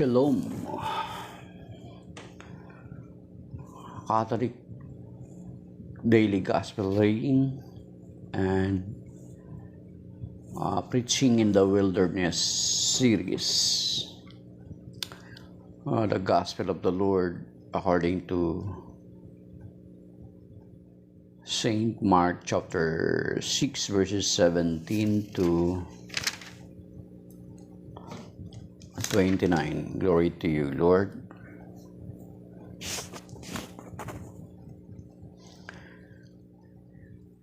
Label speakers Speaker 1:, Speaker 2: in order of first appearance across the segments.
Speaker 1: Shalom. Catholic Daily Gospel Reading and Preaching in the Wilderness series. The Gospel of the Lord according to St. Mark chapter 6 verses 17 to 29. Glory to you, Lord.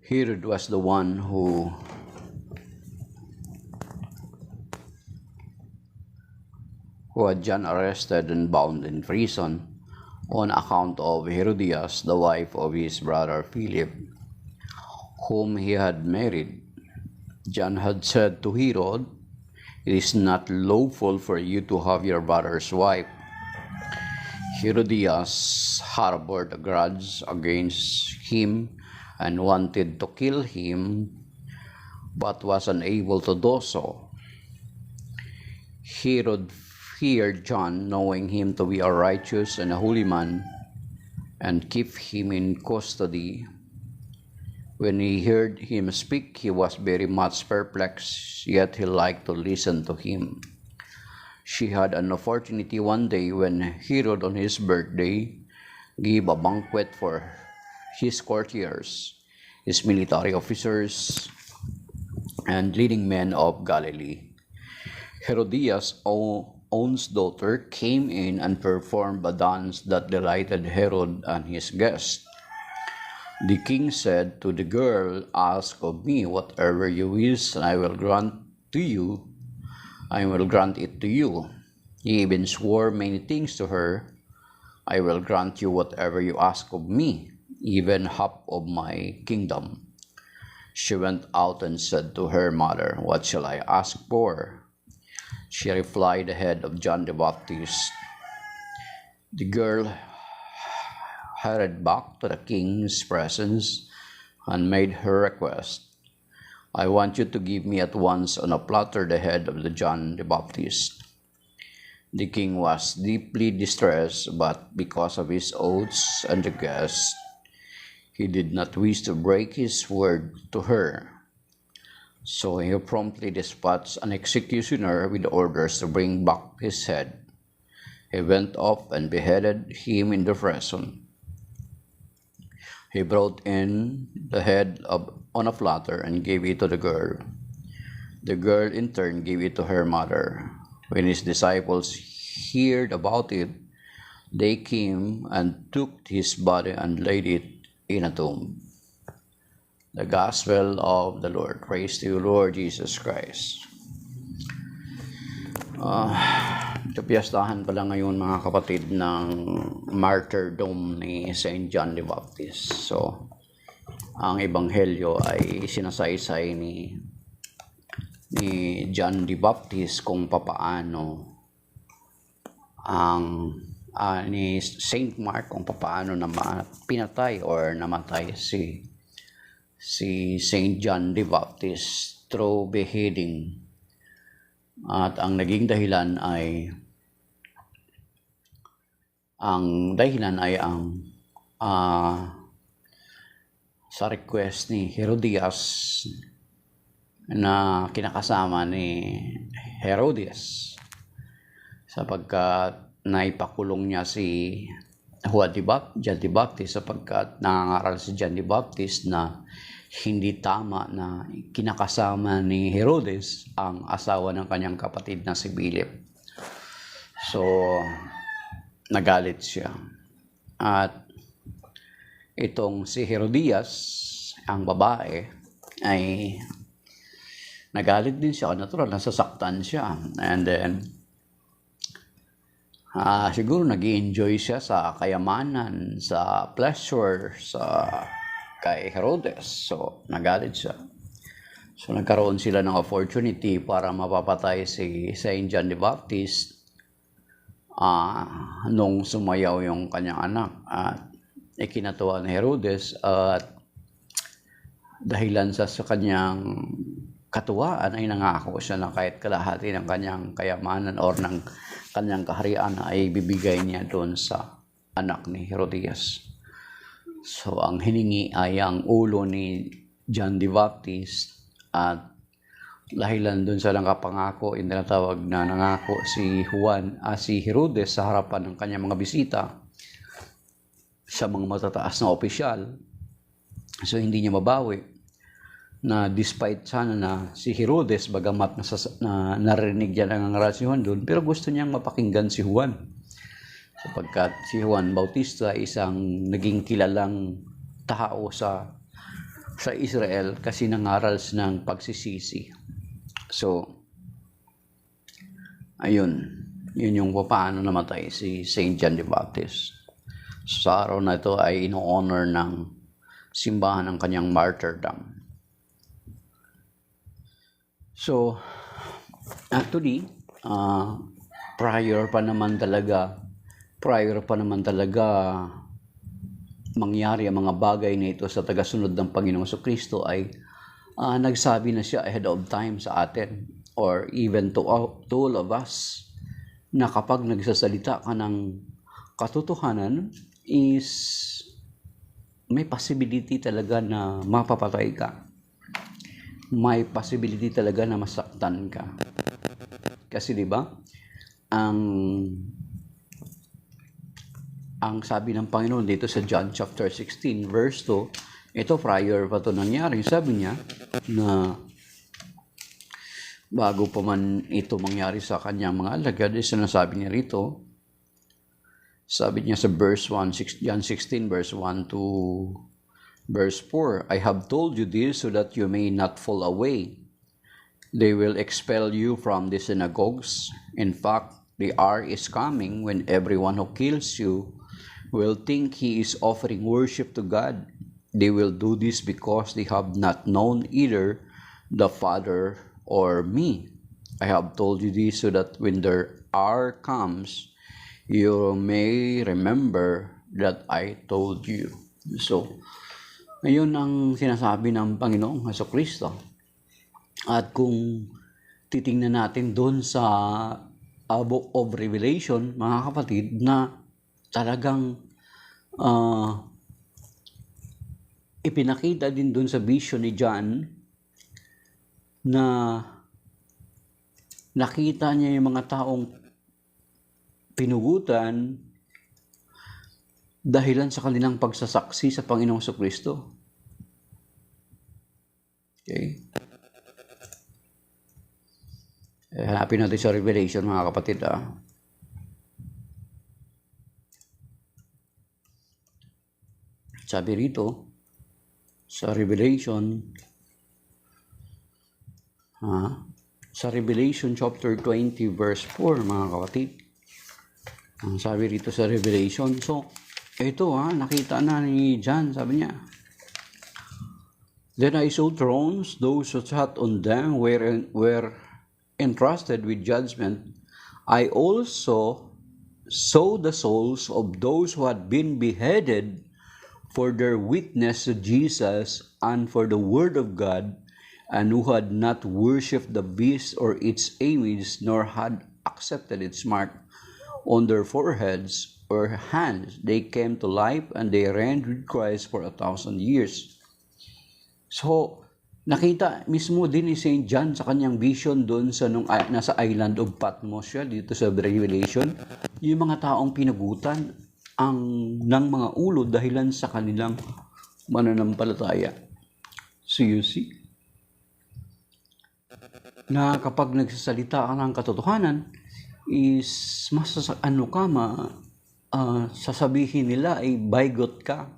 Speaker 1: Herod was the one who had John arrested and bound in prison on account of Herodias, the wife of his brother Philip, whom he had married. John had said to Herod, "It is not lawful for you to have your brother's wife." Herodias harbored a grudge against him and wanted to kill him, but was unable to do so. Herod feared John, knowing him to be a righteous and a holy man, and kept him in custody. When he heard him speak, he was very much perplexed, yet he liked to listen to him. She had an opportunity one day when Herod, on his birthday, gave a banquet for his courtiers, his military officers, and leading men of Galilee. Herodias' own daughter came in and performed a dance that delighted Herod and his guests. The king said to the girl, "Ask of me whatever you wish, and I will grant it to you." He even swore many things to her. "I will grant you whatever you ask of me, even half of my kingdom." She went out and said to her mother, "What shall I ask for?" She replied, "The head of John the Baptist." The girl hurried back to the king's presence and made her request, "I want you to give me at once on a platter the head of the John the Baptist." The king was deeply distressed, but because of his oaths and the guests, he did not wish to break his word to her. So he promptly dispatched an executioner with orders to bring back his head. He went off and beheaded him in the prison. He brought in the head on a platter and gave it to the girl. The girl in turn gave it to her mother. When his disciples heard about it, they came and took his body and laid it in a tomb. The Gospel of the Lord. Praise to you, Lord Jesus Christ. Kapiyastahan pala ngayon, mga kapatid, ng martyrdom ni St. John the Baptist. So, ang ebanghelyo ay sinasaysay ni John the Baptist kung papaano ni St. Mark kung papaano pinatay or namatay si St. John the Baptist through beheading. At ang naging dahilan ay sa request ni Herodias na kinakasama ni Herodes, sapagkat naipakulong niya si John the Baptist sapagkat nangangaral si John the Baptist na hindi tama na kinakasama ni Herodes ang asawa ng kanyang kapatid na si Philip. So, nagalit siya. At itong si Herodias, ang babae, ay nagalit din siya. Natural, nasasaktan siya. And then, siguro nag-i-enjoy siya sa kayamanan, sa pleasure, kay Herodes. So, nagalit siya. So, nagkaroon sila ng opportunity para mapapatay si Saint John the Baptist nung sumayaw yung kanyang anak. At ikinatuwa ni Herodes at dahilan sa kanyang katuwaan ay nangako siya na kahit kalahati ng kanyang kayamanan or ng kanyang kaharian ay bibigay niya doon sa anak ni Herodias. So, ang hiningi ay ang ulo ni John the Baptist at dahilan doon sa nakapangako, tinatawag na nangako si Herodes sa harapan ng kanyang mga bisita sa mga matataas na opisyal. So, hindi niya mabawi na despite sana na si Herodes, bagamat narinig niya ang ngaral si Juan doon, pero gusto niyang mapakinggan si Juan. Sapagkat si Juan Bautista isang naging kilalang tao sa Israel kasi nangaral ng pagsisisi. So, ayun. Yun yung paano namatay si Saint John the Baptist. Sa araw na ito ay ino-honor ng simbahan ng kanyang martyrdom. So, actually, prior pa naman talaga mangyari ang mga bagay na ito sa tagasunod ng Panginoong Kristo ay nagsabi na siya ahead of time sa atin or even to all of us na kapag nagsasalita ka ng katotohanan is may possibility talaga na mapapatay ka. May possibility talaga na masaktan ka. Kasi 'di ba? Ang sabi ng Panginoon dito sa John chapter 16 verse 2, ito prior pa to nangyari. Sabi niya na bago pa man ito mangyari sa kanyang mga alagad, sinasabi niya rito, sabi niya sa verse 1, John 16 verse 1 to Verse 4, I have told you this so that you may not fall away. They will expel you from the synagogues. In fact, the hour is coming when everyone who kills you will think he is offering worship to God. They will do this because they have not known either the Father or me. I have told you this so that when their hour comes, you may remember that I told you. So, ngayon ang sinasabi ng Panginoong Jesucristo. At kung titingnan natin doon sa Book of Revelation, mga kapatid, na talagang ipinakita din doon sa vision ni John na nakita niya yung mga taong pinugutan dahilan sa kanilang pagsasaksi sa Panginoong Jesucristo. Okay? Hanapin natin sa Revelation, mga kapatid. Sabi rito, sa Revelation, chapter 20, verse 4, mga kapatid. Sabi rito sa Revelation, so, ito nakita na ni John, sabi niya. Then I saw thrones, those who sat on them were entrusted with judgment. I also saw the souls of those who had been beheaded for their witness to Jesus and for the word of God, and who had not worshipped the beast or its image, nor had accepted its mark on their foreheads or hands. They came to life and they reigned with Christ for 1,000 years. So, nakita mismo din ni St. John sa kanyang vision doon sa nasa island of Patmos siya, dito sa Revelation, yung mga taong pinagutan ng mga ulo dahilan sa kanilang mananampalataya. So you see, na kapag nagsasalita ka ng katotohanan, is sasabihin nila ay bigot ka.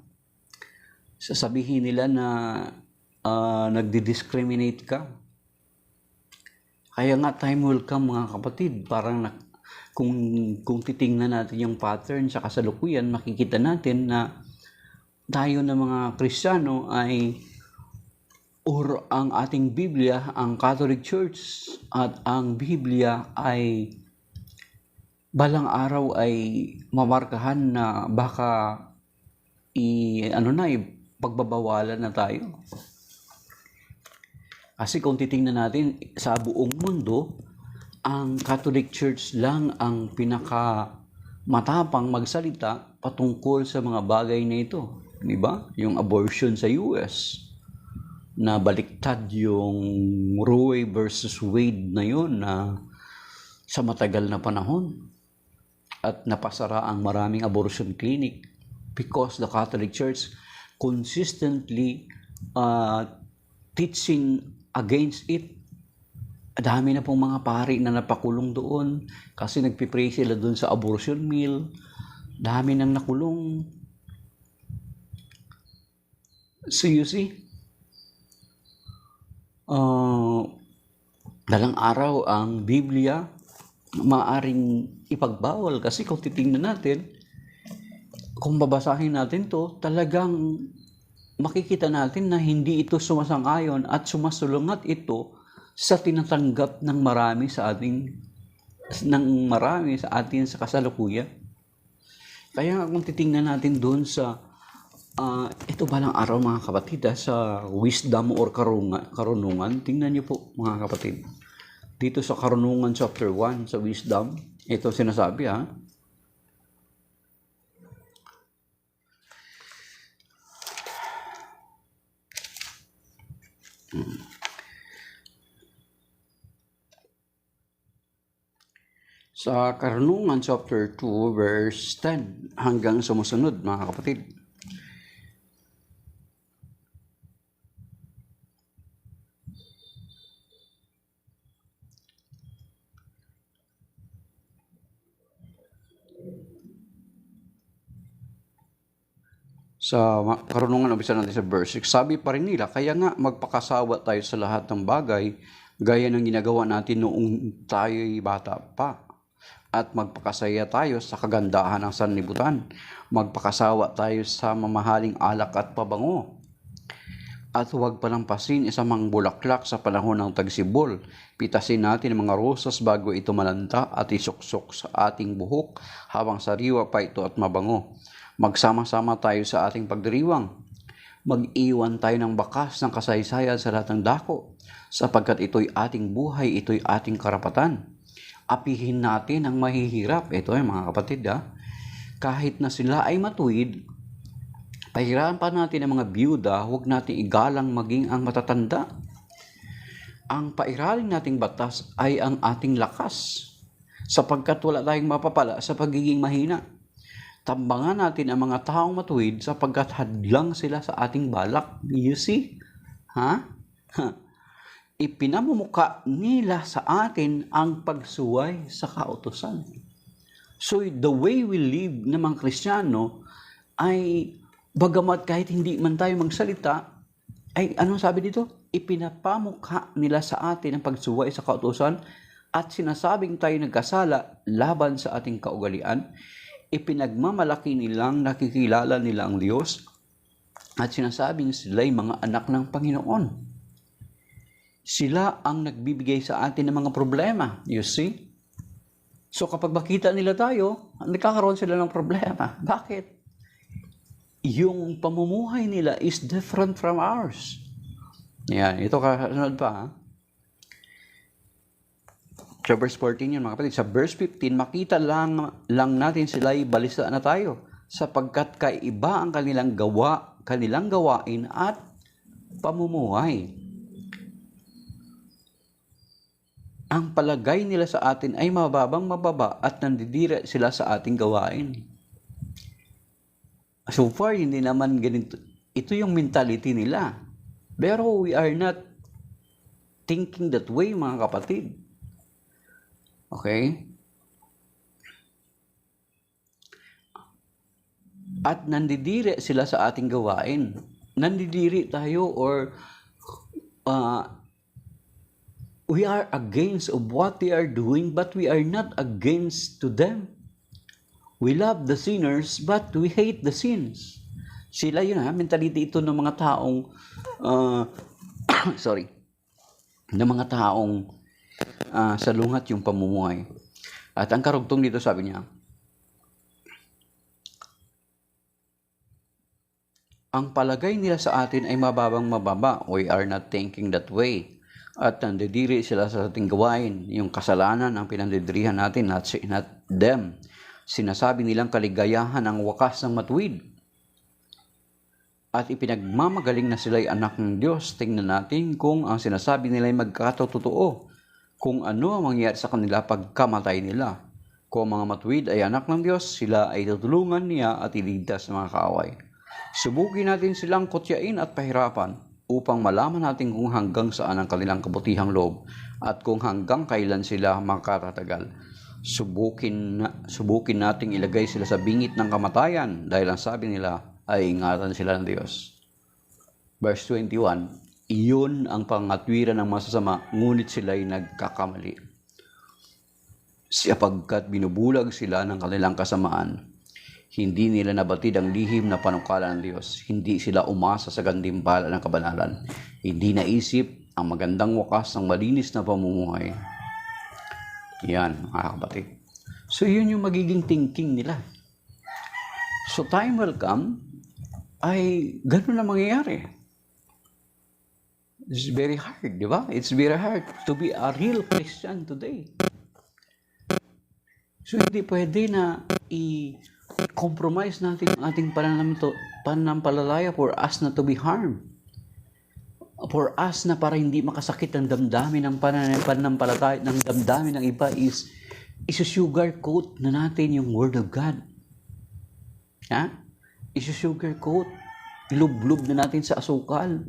Speaker 1: Sasabihin nila na nagdi-discriminate ka. Kaya nga time will come, mga kapatid, parang kung titingnan natin yung pattern sa kasalukuyan, makikita natin na tayo na mga Kristiyano ay ang ating Biblia, ang Catholic Church at ang Biblia ay balang araw ay mamarkahan na baka pagbabawalan na tayo. Kasi kung titingnan natin sa buong mundo, ang Catholic Church lang ang matapang magsalita patungkol sa mga bagay na ito. Di ba? Yung abortion sa US, na baliktad yung Roe versus Wade na yun na sa matagal na panahon at napasara ang maraming abortion clinic because the Catholic Church consistently teaching against it. Dami na pong mga pari na napakulong doon kasi nagpipray sila doon sa abortion mill. Dami nang nakulong. So you see, dalang araw ang Biblia maaring ipagbawal kasi kung titingnan natin, kung babasahin natin to, talagang makikita natin na hindi ito sumasang-ayon at sumasulungat ito sa tinatanggap ng marami sa atin sa kasalukuyan. Kaya kung titingnan natin doon sa ito balang araw mga kapatid, sa wisdom or karunungan, tingnan niyo po mga kapatid. Dito sa Karunungan chapter 1 sa wisdom, ito sinasabi Sa Karunungan chapter 2 verse 10 hanggang sumusunod mga kapatid. Sa Karunungan, umpisa natin sa verse 6. Sabi pa rin nila, kaya nga magpakasawa tayo sa lahat ng bagay, gaya ng ginagawa natin noong tayo'y bata pa. At magpakasaya tayo sa kagandahan ng sanlibutan. Magpakasawa tayo sa mamahaling alak at pabango. At huwag palampasin isa mang bulaklak sa panahon ng tagsibol. Pitasin natin ang mga rosas bago ito malanta at isuksok sa ating buhok habang sariwa pa ito at mabango. Magsama-sama tayo sa ating pagdiriwang. Mag-iwan tayo ng bakas ng kasaysayan sa lahat ng dako, sapagkat ito'y ating buhay, ito'y ating karapatan. Apihin natin ang mahihirap. Ito ay mga kapatid, kahit na sila ay matuwid, pahirapan pa natin ang mga biyuda, huwag natin igalang maging ang matatanda. Ang pairalin nating batas ay ang ating lakas, sapagkat wala tayong mapapala sa pagiging mahina. Tambangan natin ang mga taong matuwid sapagkat hadlang sila sa ating balak. You see? Ipinamumuka nila sa atin ang pagsuway sa kautusan. So the way we live na mga Kristiyano ay bagamat kahit hindi man tayo magsalita, ay anong sabi dito? Ipinapamukha nila sa atin ang pagsuway sa kautusan at sinasabing tayo nagkasala laban sa ating kaugalian. Ipinagmamalaki nilang nakikilala nila ang Diyos at sinasabing sila'y mga anak ng Panginoon. Sila ang nagbibigay sa atin ng mga problema. You see? So kapag makita nila tayo, nagkakaroon sila ng problema. Bakit? Yung pamumuhay nila is different from ours. Yan, ito kasunod pa. Sa verse 14 yun mga kapatid. Sa verse 15, makita lang natin sila'y balisa na tayo sapagkat kaiba ang kanilang gawain at pamumuhay. Ang palagay nila sa atin ay mababang mababa at nandidira sila sa ating gawain. So far, hindi naman ganito. Ito yung mentality nila. Pero we are not thinking that way mga kapatid. Okay? At nandidiri sila sa ating gawain. Nandidiri tayo or we are against of what they are doing, but we are not against to them. We love the sinners, but we hate the sins. Sila yun mentality ito ng mga taong ng mga taong salungat yung pamumuhay. At ang karugtong dito sabi niya, ang palagay nila sa atin ay mababang mababa. We are not thinking that way. At nandidiri sila sa ating gawain. Yung kasalanan ang pinandidirihan natin, not them. Sinasabi nilang kaligayahan ang wakas ng matuwid. At ipinagmamagaling na sila'y anak ng Diyos. Tingnan natin kung ang sinasabi nila'y magkatotoo. Kung ano ang mangyayari sa kanila pagkamatay nila. Kung mga matuwid ay anak ng Diyos, sila ay tutulungan niya at iligtas ng mga kaaway. Subukin natin silang kutyain at pahirapan upang malaman natin kung hanggang saan ang kanilang kabutihang loob at kung hanggang kailan sila makatatagal. Subukin nating ilagay sila sa bingit ng kamatayan dahil ang sabi nila ay ingatan sila ng Diyos. Verse 21, iyon ang pangatwiran ng masasama, ngunit sila'y nagkakamali. Sapagkat binubulag sila ng kanilang kasamaan, hindi nila nabatid ang lihim na panukala ng Diyos. Hindi sila umasa sa gantimpala ng kabanalan. Hindi naisip ang magandang wakas ng malinis na pamumuhay. Yan, mga kapatid. So, yun yung magiging thinking nila. So, time will come, ay ganun na mangyayari. It's very hard, di ba? It's very hard to be a real Christian today. So, hindi pwede na i-compromise natin ang ating pananampalataya for us not to be harmed. For us na para hindi makasakit ang damdamin ng pananampalataya, ng damdamin ng iba is isusugarcoat na natin yung Word of God. Ha? Isusugarcoat. Ilublob na natin sa asukal.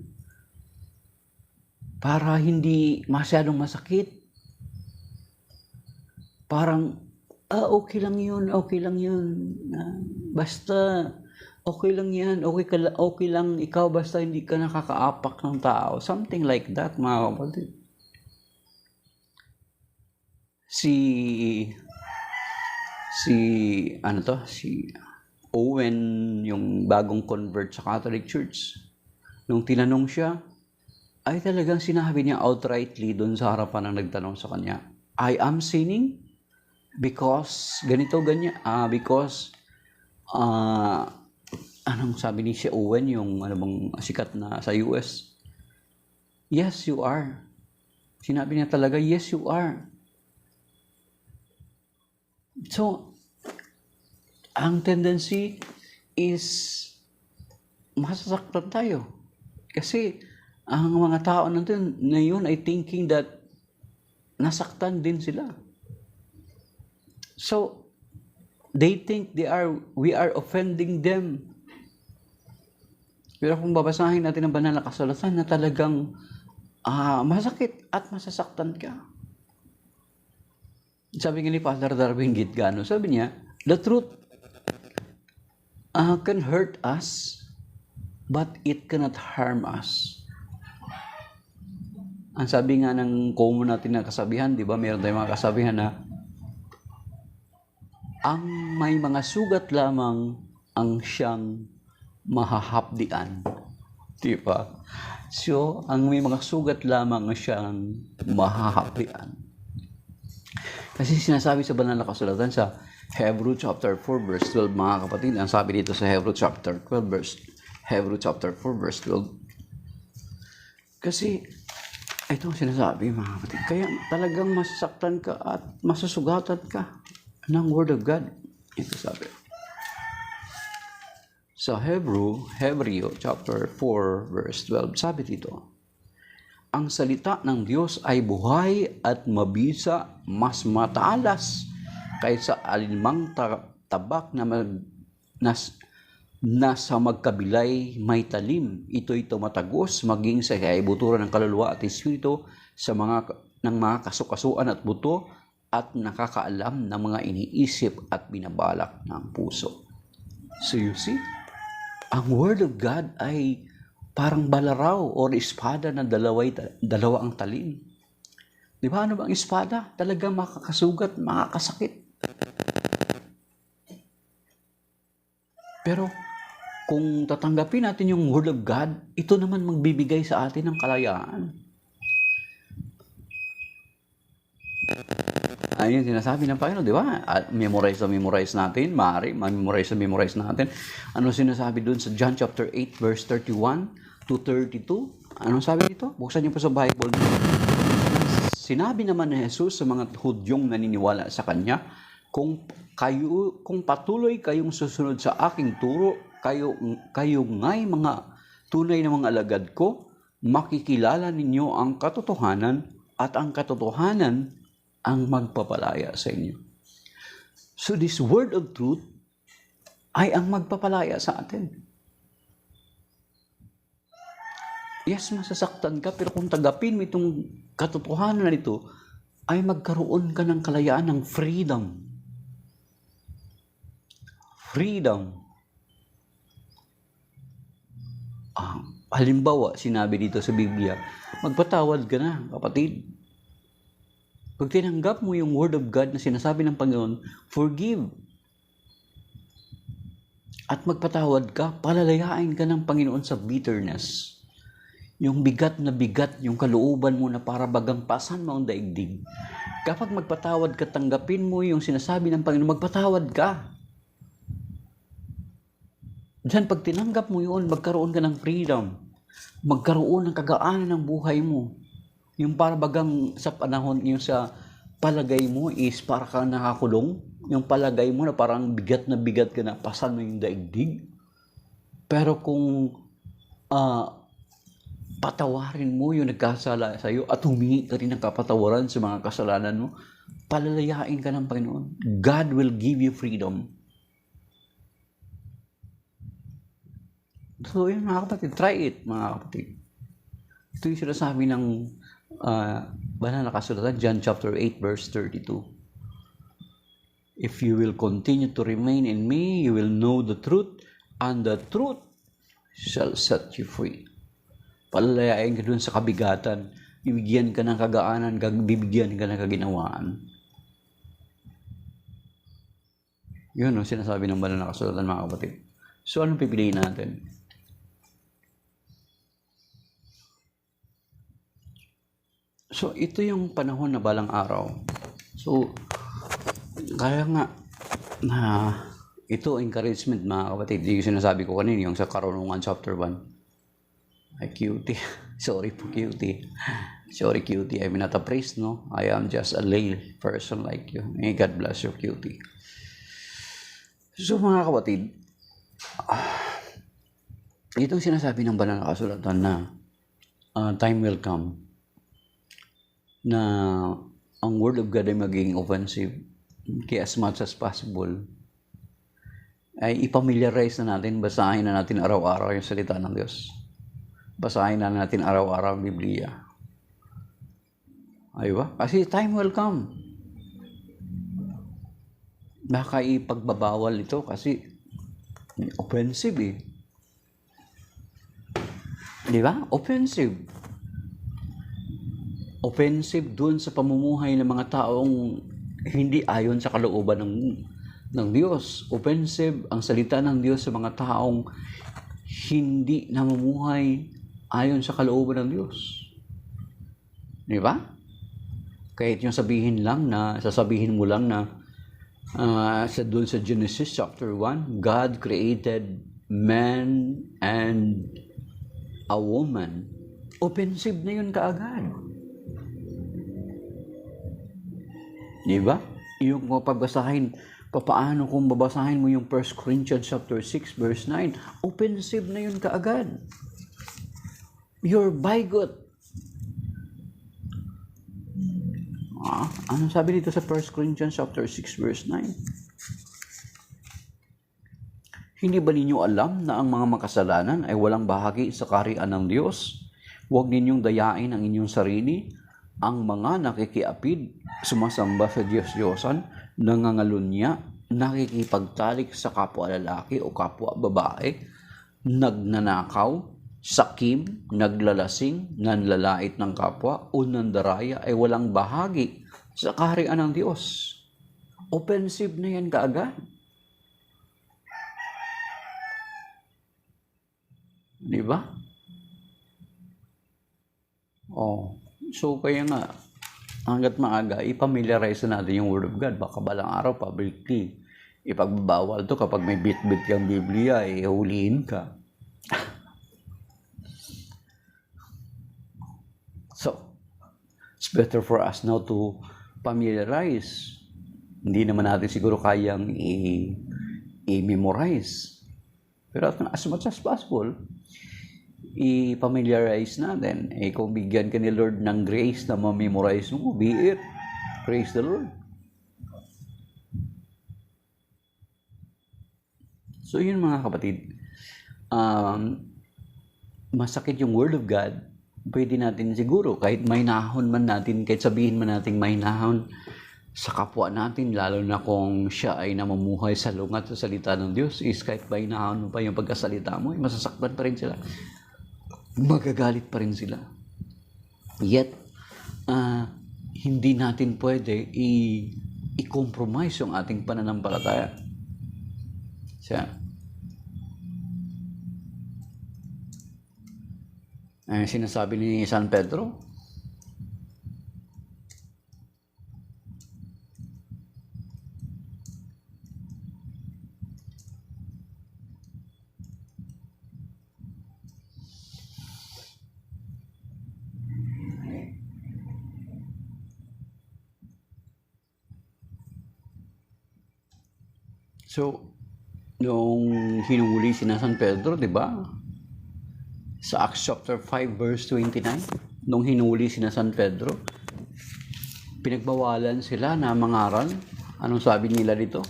Speaker 1: Para hindi masyadong masakit. Parang, okay lang yun. Basta, okay lang yan. Okay lang ikaw, basta hindi ka nakakaapak ng tao. Something like that, mga kapatid. Si Owen, yung bagong convert sa Catholic Church, nung tinanong siya, ay talagang sinabi niya outrightly doon sa harapan ng nagtanong sa kanya, I am sinning because anong sabi ni si Owen, yung sikat na sa US? Yes, you are. Sinabi niya talaga, yes, you are. So, ang tendency is masasaktan tayo. Kasi ang mga tao natin ngayon ay thinking that nasaktan din sila. So, they think we are offending them. Pero kung babasahin natin ang banal na kasulatan na talagang masakit at masasaktan ka. Sabi nga ni Father Darwin Gitgano, sabi niya, the truth can hurt us, but it cannot harm us. Ang sabi nga ng common natin na kasabihan, di ba? Meron tayong mga kasabihan na ang may mga sugat lamang ang siyang mahahapdian. Di ba? So, ang may mga sugat lamang ang siyang mahahapdian. Kasi sinasabi sa banal na kasulatan sa Hebrew chapter 4 verse 12, mga kapatid, ang sabi dito sa Hebrew chapter 4 verse 12. Kasi ito ang sinasabi, mga kapatid. Kaya talagang masasaktan ka at masusugatan ka ng Word of God. Ito sabi. Sa Hebrew chapter 4 verse 12, sabi dito, ang salita ng Diyos ay buhay at mabisa, mas matalas kaysa alinmang tabak na sa magkabilay may talim. Ito'y tumatagos maging sa kaibuturan ng kaluluwa at espiritu ng mga kasukasuan at buto at nakakaalam ng mga iniisip at binabalak ng puso. So you see, ang Word of God ay parang balaraw o espada na dalawa ang talim. Di ba? Ano bang espada? Talagang makakasugat, makakasakit. Pero kung tatanggapin natin yung Word of God, ito naman magbibigay sa atin ng kalayaan. Ayun, sinasabi ng Panginoon, di ba? Memorize natin. Maaari, memorize natin. Ano sinasabi doon sa John chapter 8, verse 31 to 32? Anong sabi dito? Buksan niyo po sa Bible. Sinabi naman ni Jesus sa mga Hudyong naniniwala sa Kanya, kung patuloy kayong susunod sa aking turo, kayo nga'y mga tunay na mga alagad ko, makikilala ninyo ang katotohanan at ang katotohanan ang magpapalaya sa inyo. So this word of truth ay ang magpapalaya sa atin. Yes, masasaktan ka, pero kung tagapin mo itong katotohanan na ito, ay magkaroon ka ng kalayaan, ng freedom. Freedom. Halimbawa, sinabi dito sa Biblia, magpatawad ka na, kapatid. Pag tinanggap mo yung Word of God na sinasabi ng Panginoon, forgive. At magpatawad ka, palalayain ka ng Panginoon sa bitterness. Yung bigat na bigat, yung kalooban mo na para bagang pasan mo ang daigdig. Kapag magpatawad ka, tanggapin mo yung sinasabi ng Panginoon, magpatawad ka. Diyan, pag tinanggap mo yun, magkaroon ka ng freedom. Magkaroon ng kagaanan ng buhay mo. Yung para bagang sa panahon, yung sa palagay mo is para ka nakakulong. Yung palagay mo na parang bigat na bigat ka na pasan mo yung daigdig. Pero kung patawarin mo yung nagkasala sa iyo at humingi ka rin ng kapatawaran sa mga kasalanan mo, palalayain ka ng Panginoon. God will give you freedom. So yun mga kapatid, try it mga kapatid. Ito yung sinasabi ng banal na kasulatan, John chapter 8 verse 32. If you will continue to remain in me, you will know the truth, and the truth shall set you free. Palalayain ka dun sa kabigatan, bibigyan ka ng kagaanan, bibigyan ka ng kaginawaan. Yun ang sinasabi ng banal na kasulatan mga kapatid. So anong pipiliin natin? So ito yung panahon na balang araw. So kaya nga na ito encouragement mga kapatid. Yung sinasabi ko kanina, yung sa Karunungan chapter 1. Ay, cutie. Sorry po, cutie. Sorry, cutie. I'm not a priest, no? I am just a lay person like you. May God bless you, cutie. So, mga kapatid, itong sinasabi ng banal na kasulatan na time will come na ang Word of God ay magiging offensive. Kaya as much as possible, ay ipamiliarize na natin, basahin na natin araw-araw yung salita ng Diyos. Basahin na natin araw-araw ang Biblia. Ay ba? Kasi time will come. Baka ipagbabawal ito kasi offensive eh. Di ba? Offensive. Offensive dun sa pamumuhay ng mga taong hindi ayon sa kalooban ng Diyos. Offensive ang salita ng Diyos sa mga taong hindi namumuhay ayon sa kalooban ng Diyos. Di ba? Kahit yung sasabihin mo lang na doon sa Genesis chapter 1, God created man and a woman. Offensive na yun kaagad. Di ba? Yung pagbasahin, paano kung babasahin mo yung 1 Corinthians chapter 6 verse 9, offensive na yun kaagad. You're bigot. Ano sabi dito sa 1 Corinthians chapter 6 verse 9? Hindi ba ninyo alam na ang mga makasalanan ay walang bahagi sa kaharian ng Diyos? Huwag ninyong dayain ang inyong sarili. Ang mga nakikiapid, sumasamba sa Diyos-Diyosan, nangangalunya, nakikipagtalik sa kapwa lalaki o kapwa babae, nagnanakaw, sakim, naglalasing, nanlalait ng kapwa, o nandaraya ay walang bahagi sa kaharian ng Diyos. Offensive na yan kaagad. Di ba? So kaya nga, hanggat maaga, ipamiliarize natin yung Word of God. Baka balang araw, publicly, ipagbabawal to kapag may bit-bit kang Biblia, huliin ka. So, It's better for us now to familiarize. Hindi naman natin siguro kayang i-memorize. Pero as much as possible, i-familiarize natin. Kung bigyan ka ni Lord ng grace na ma-memorize mo, be it. Praise the Lord. So yun mga kapatid, masakit yung Word of God, pwede natin siguro, kahit may nahon man natin, kahit sabihin man natin may nahon sa kapwa natin, lalo na kung siya ay namumuhay sa lungat sa salita ng Diyos, is kahit may nahon mo pa yung pagkasalita mo, masasaktan pa rin sila. Magagalit pa rin sila. Yet, hindi natin pwede i-compromise yung ating pananampalataya. Sinasabi ni San Pedro, so, nung hinuli si San Pedro, di ba? Sa Acts chapter 5 verse 29, nung hinuli si San Pedro, pinagbawalan sila na mangaral. Anong sabi nila dito?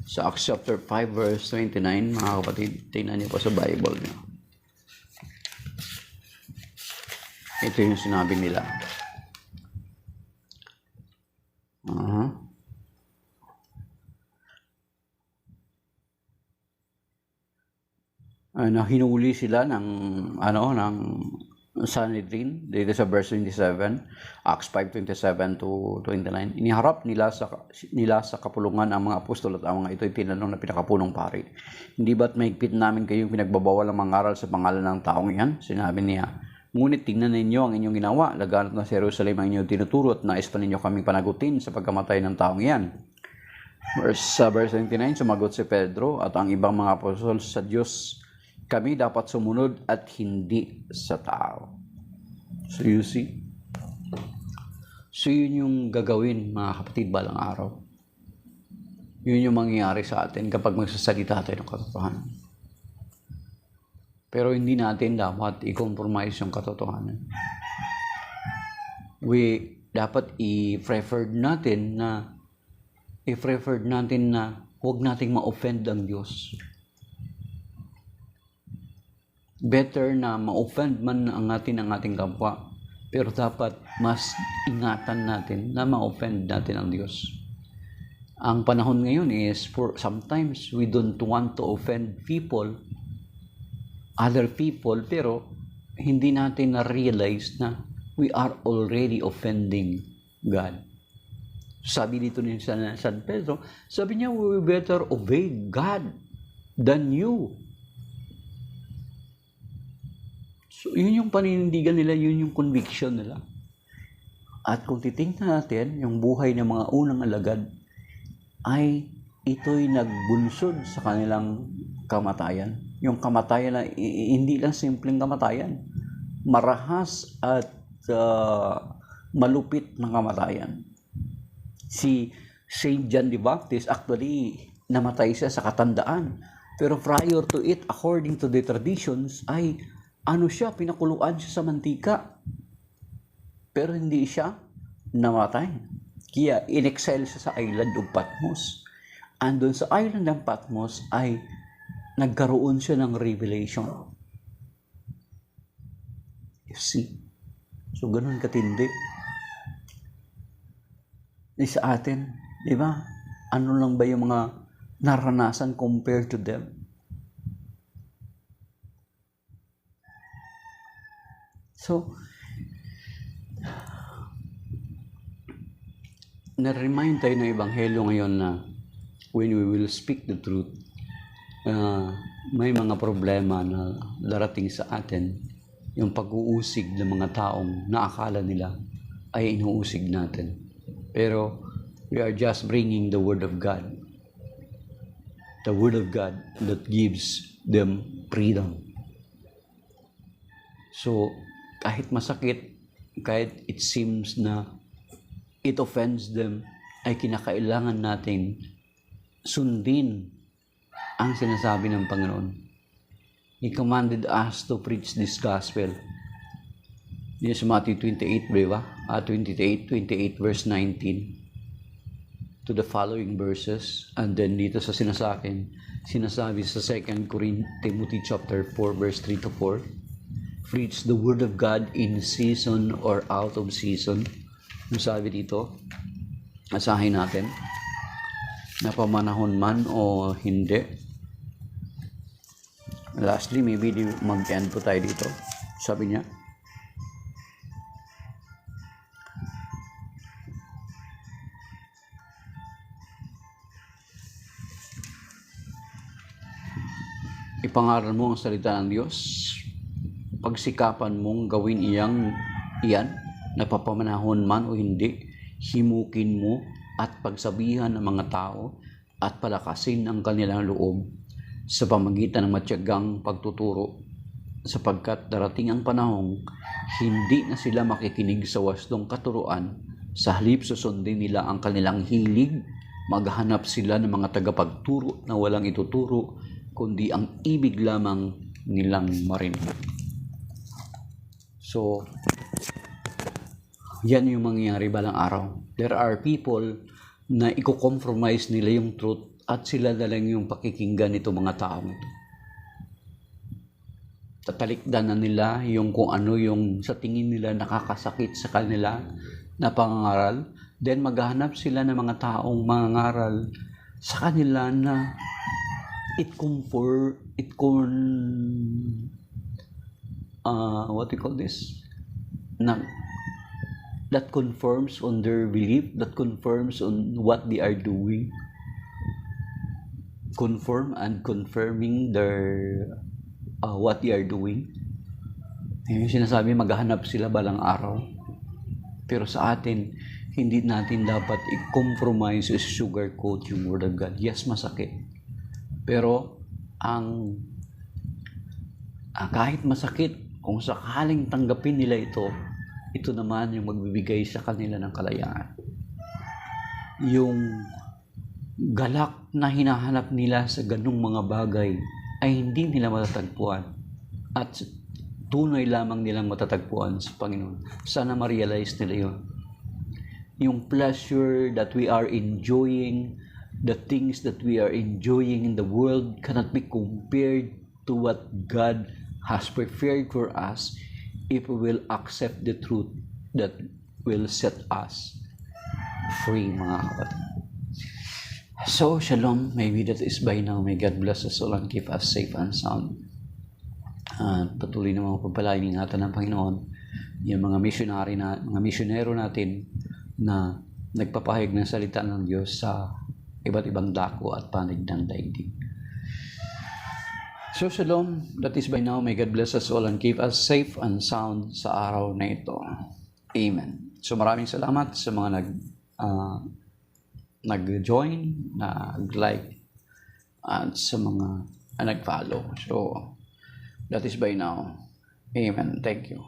Speaker 1: Sa Acts chapter 5 verse 29, mga kapatid, tingnan niyo po sa Bible niyo. Ito yung sinabi nila. Na hinuli sila ng Sanhedrin dito sa verse 27, Acts 5:27 to 29. Iniharap nila sa kapulungan ang mga apostol at ang mga ito'y tinanong na pinakapunong pari. Hindi ba't mahigpit namin kayong pinagbabawal ang mangaral sa pangalan ng taong iyan? Sinabi niya, ngunit tingnan ninyo ang inyong ginawa. Laganap na sa Jerusalem ang inyong tinuturo at nais pa ninyo kaming panagutin sa pagkamatay ng taong iyan. Sa verse 29, sumagot si Pedro at ang ibang mga apostol, sa Diyos kami dapat sumunod at hindi sa tao. So you see? So yun yung gagawin, mga kapatid, balang araw. Yun yung mangyayari sa atin kapag magsasalita tayo ng katotohanan. Pero hindi natin dapat i-compromise yung katotohanan. Dapat i-preferred natin na huwag nating ma-offend ang Diyos. Better na ma-offend man ang ating kapwa, pero dapat mas ingatan natin na ma-offend natin ang Diyos. Ang panahon ngayon is, sometimes we don't want to offend other people, pero hindi natin na-realize na we are already offending God. Sabi dito ni San Pedro, sabi niya, we better obey God than you. So, yun yung paninindigan nila, yun yung conviction nila. At kung titingnan natin, yung buhay ng mga unang alagad, ay ito'y nagbunsod sa kanilang kamatayan. Yung kamatayan na hindi lang simpleng kamatayan. Marahas at malupit na kamatayan. Si Saint John the Baptist, actually, namatay siya sa katandaan. Pero prior to it, according to the traditions, ay pinakuluan siya sa mantika. Pero hindi siya namatay. Kaya in-exile siya sa island of Patmos. And doon sa island ng Patmos ay nagkaroon siya ng revelation. You see? So, ganun katindi. Sa atin, di ba? Ano lang ba yung mga naranasan compared to them? So, na-remind tayo ng Ebanghelyo ngayon na when we will speak the truth, may mga problema na darating sa atin, yung pag-uusig ng mga taong naakala nila ay inuusig natin. Pero we are just bringing the Word of God. The Word of God that gives them freedom. So, kahit masakit, kahit it seems na it offends them, ay kinakailangan natin sundin ang sinasabi ng Panginoon. He commanded us to preach this gospel. Yun sa Matthew 28, di ba? 28 verse 19 to the following verses. And then dito sa sinasabi sa 2 Timothy chapter 4 verse 3 to 4. Preach the word of God in season or out of season. Yung sabi dito, asahin natin na pamanahon man o hindi. Lastly, maybe mag-end po tayo dito. Sabi niya, ipangaral mo ang salita ng Diyos, pagsikapan mong gawin iyan, napapamanahon man o hindi, himukin mo at pagsabihan ng mga tao at palakasin ang kanilang loob sa pamagitan ng matyagang pagtuturo, sapagkat darating ang panahong hindi na sila makikinig sa wastong katuruan, sa halip susundin nila ang kanilang hilig, maghanap sila ng mga tagapagturo na walang ituturo, kundi ang ibig lamang nilang marinig. So, yan yung mangyayari balang araw. There are people na i-compromise nila yung truth at sila na lang yung pakikinggan nito mga taong ito. Tatalikdan na nila yung kung ano yung sa tingin nila nakakasakit sa kanila na pangangaral. Then maghahanap sila ng mga taong mangangaral sa kanila na that confirms on their belief, that confirms on what they are doing, confirming their what they are doing. Yung sinasabi, maghahanap sila balang araw. Pero sa atin, hindi natin dapat i-compromise o sugarcoat yung Word of God. Yes, masakit. Pero kahit masakit, kung sakaling tanggapin nila ito naman yung magbibigay sa kanila ng kalayaan. Yung galak na hinahanap nila sa ganung mga bagay ay hindi nila matatagpuan. At tunay lamang nilang matatagpuan sa Panginoon. Sana ma-realize nila yun. Yung pleasure that we are enjoying, the things that we are enjoying in the world cannot be compared to what God has prepared for us if we will accept the truth that will set us free, mga kapatid. So, shalom. Maybe that is by now. May God bless us all and keep us safe and sound. Patuloy na mga pagpalain ingatan ng Panginoon. Yung mga misyonero natin na nagpapahayag ng salita ng Diyos sa iba't ibang dako at panig ng daigdig. So, shalom. That is by now. May God bless us all and keep us safe and sound sa araw na ito. Amen. So, maraming salamat sa mga nag-join, nag-like, at sa mga nag-follow. So, that is by now. Amen. Thank you.